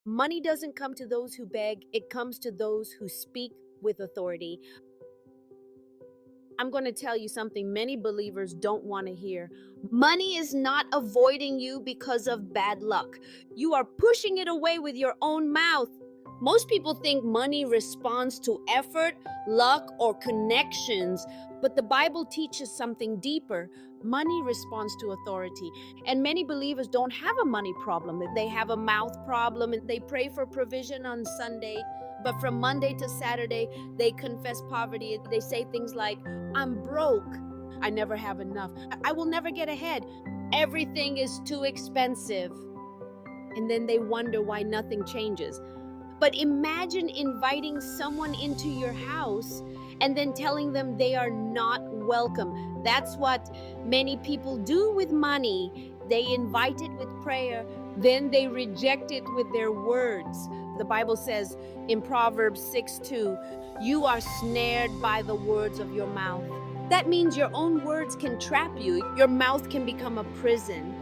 Money doesn't come to those who beg, it comes to those who speak with authority. I'm going to tell you something many believers don't want to hear. Money is not avoiding you because of bad luck. You are pushing it away with your own mouth. Most people think money responds to effort, luck, or connections, but the Bible teaches something deeper. Money responds to authority. And many believers don't have a money problem. They have a mouth problem and they pray for provision on Sunday. But from Monday to Saturday, they confess poverty. They say things like, I'm broke. I never have enough. I will never get ahead. Everything is too expensive. And then they wonder why nothing changes. But imagine inviting someone into your house and then telling them they are not welcome. That's what many people do with money. They invite it with prayer, then they reject it with their words. The Bible says in Proverbs 6:2, you are snared by the words of your mouth. That means your own words can trap you. Your mouth can become a prison.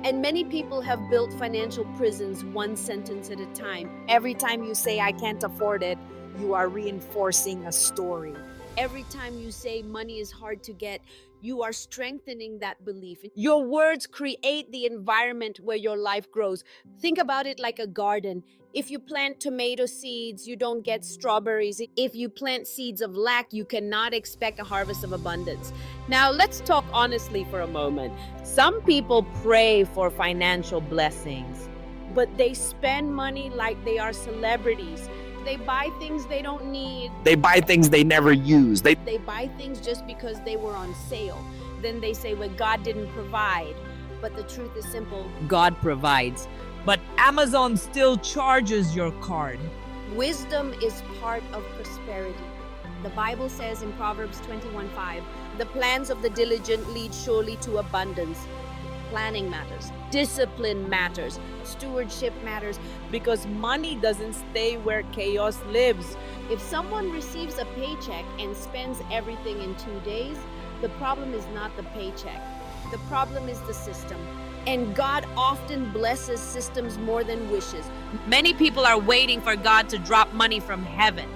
And many people have built financial prisons one sentence at a time. Every time you say, I can't afford it, you are reinforcing a story. Every time you say money is hard to get, you are strengthening that belief. Your words create the environment where your life grows. Think about it like a garden. If you plant tomato seeds, you don't get strawberries. If you plant seeds of lack, you cannot expect a harvest of abundance. Now, let's talk honestly for a moment. Some people pray for financial blessings, but they spend money like they are celebrities. They buy things they don't need. They buy things they never use. They buy things just because they were on sale. Then they say, well, God didn't provide. But the truth is simple. God provides, but Amazon still charges your card. Wisdom is part of prosperity. The Bible says in Proverbs 21:5, the plans of the diligent lead surely to abundance. Planning matters. Discipline matters. Stewardship matters. Because money doesn't stay where chaos lives. If someone receives a paycheck and spends everything in 2 days, the problem is not the paycheck. The problem is the system. And God often blesses systems more than wishes. Many people are waiting for God to drop money from heaven.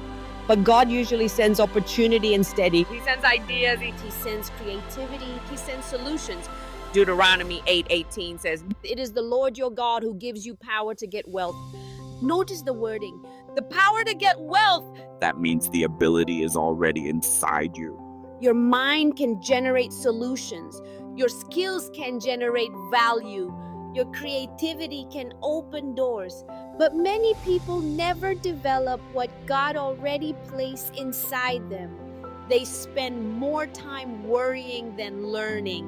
But God usually sends opportunity instead. He sends ideas. He sends creativity. He sends solutions. Deuteronomy 8:18 says, It is the Lord your God who gives you power to get wealth. Notice the wording. the power to get wealth. That means the ability is already inside you. Your mind can generate solutions. Your skills can generate value. Your creativity can open doors. But many people never develop what God already placed inside them. They spend more time worrying than learning,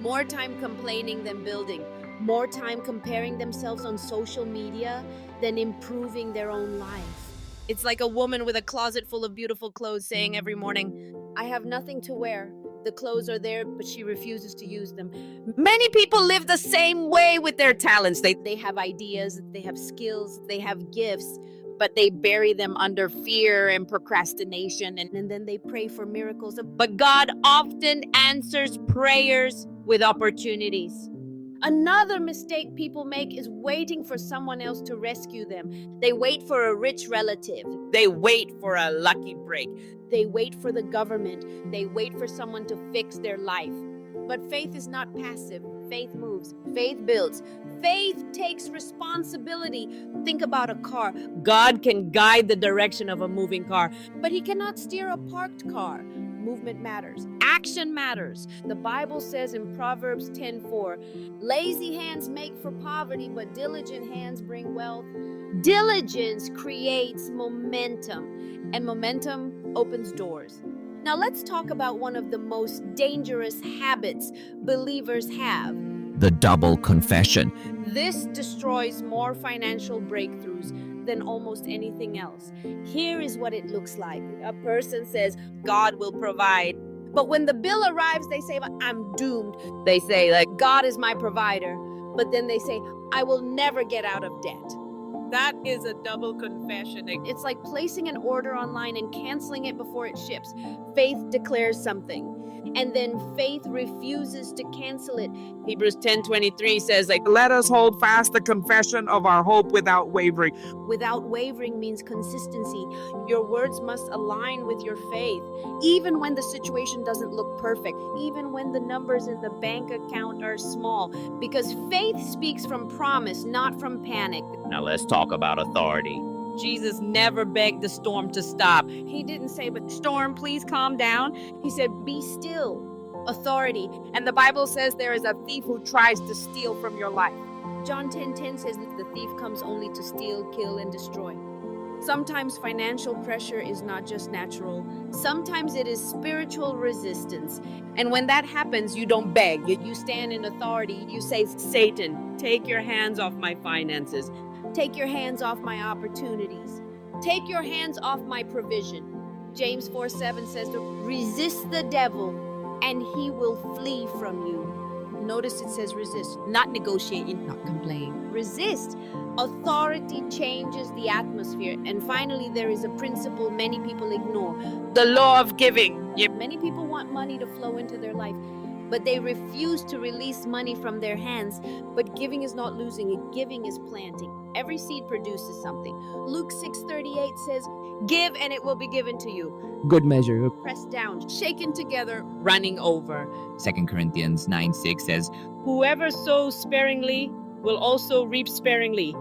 more time complaining than building, more time comparing themselves on social media than improving their own life. It's like a woman with a closet full of beautiful clothes saying every morning, I have nothing to wear. The clothes are there, but she refuses to use them. many people live the same way with their talents. They have ideas, they have skills, they have gifts, but they bury them under fear and procrastination, and then they pray for miracles. But God often answers prayers with opportunities. Another mistake people make is waiting for someone else to rescue them. They wait for a rich relative. They wait for a lucky break. They wait for the government. They wait for someone to fix their life. But faith is not passive. Faith moves. Faith builds. Faith takes responsibility. Think about a car. God can guide the direction of a moving car. But he cannot steer a parked car. Movement matters. Action matters. The Bible says in Proverbs 10:4, lazy hands make for poverty, but diligent hands bring wealth. Diligence creates momentum, and momentum opens doors. Now let's talk about one of the most dangerous habits believers have. The double confession. This destroys more financial breakthroughs than almost anything else. Here is what it looks like. A person says, God will provide. but when the bill arrives, they say, I'm doomed. They say, like, God is my provider. But then they say, I will never get out of debt. that is a double confession. It's like placing an order online and canceling it before it ships. Faith declares something. and then faith refuses to cancel it. Hebrews 10:23 says, like, Let us hold fast the confession of our hope without wavering. Without wavering means consistency. Your words must align with your faith, even when the situation doesn't look perfect, even when the numbers in the bank account are small, because faith speaks from promise, not from panic. Now let's talk about authority. Jesus never begged the storm to stop. He didn't say, "But storm, please calm down." He said, "Be still." Authority. And the Bible says there is a thief who tries to steal from your life. John 10:10 says that the thief comes only to steal, kill, and destroy. Sometimes financial pressure is not just natural. Sometimes it is spiritual resistance. And when that happens, you don't beg. You stand in authority. You say, Satan, take your hands off my finances. "Take your hands off my opportunities. Take your hands off my provision." James 4:7 says to resist the devil and he will flee from you. Notice it says resist, Not negotiating, not complain. resist. Authority changes the atmosphere. And finally, there is a principle many people ignore. The law of giving. Many people want money to flow into their life, but they refuse to release money from their hands. But giving is not losing it, giving is planting. Every seed produces something. Luke 6:38 says, "Give and it will be given to you. Good measure. Pressed down, shaken together." Running over. 2 Corinthians 9:6 says, Whoever sows sparingly will also reap sparingly.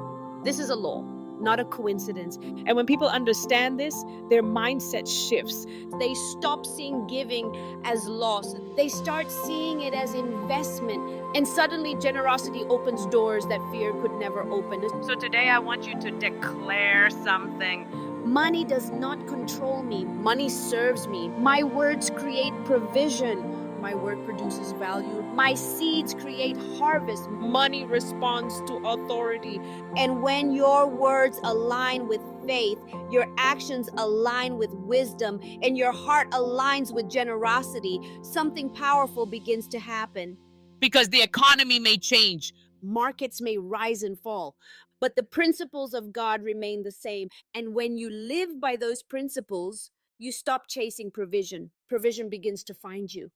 This is a law, not a coincidence. And when people understand this, their mindset shifts. They stop seeing giving as loss. They start seeing it as investment. And suddenly generosity opens doors that fear could never open. So today I want you to declare something. Money does not control me. Money serves me. My words create provision. My word produces value. My seeds create harvest. Money responds to authority. And when your words align with faith, your actions align with wisdom, and your heart aligns with generosity, something powerful begins to happen. Because the economy may change. Markets may rise and fall, but the principles of God remain the same. And when you live by those principles, you stop chasing provision. Provision begins to find you.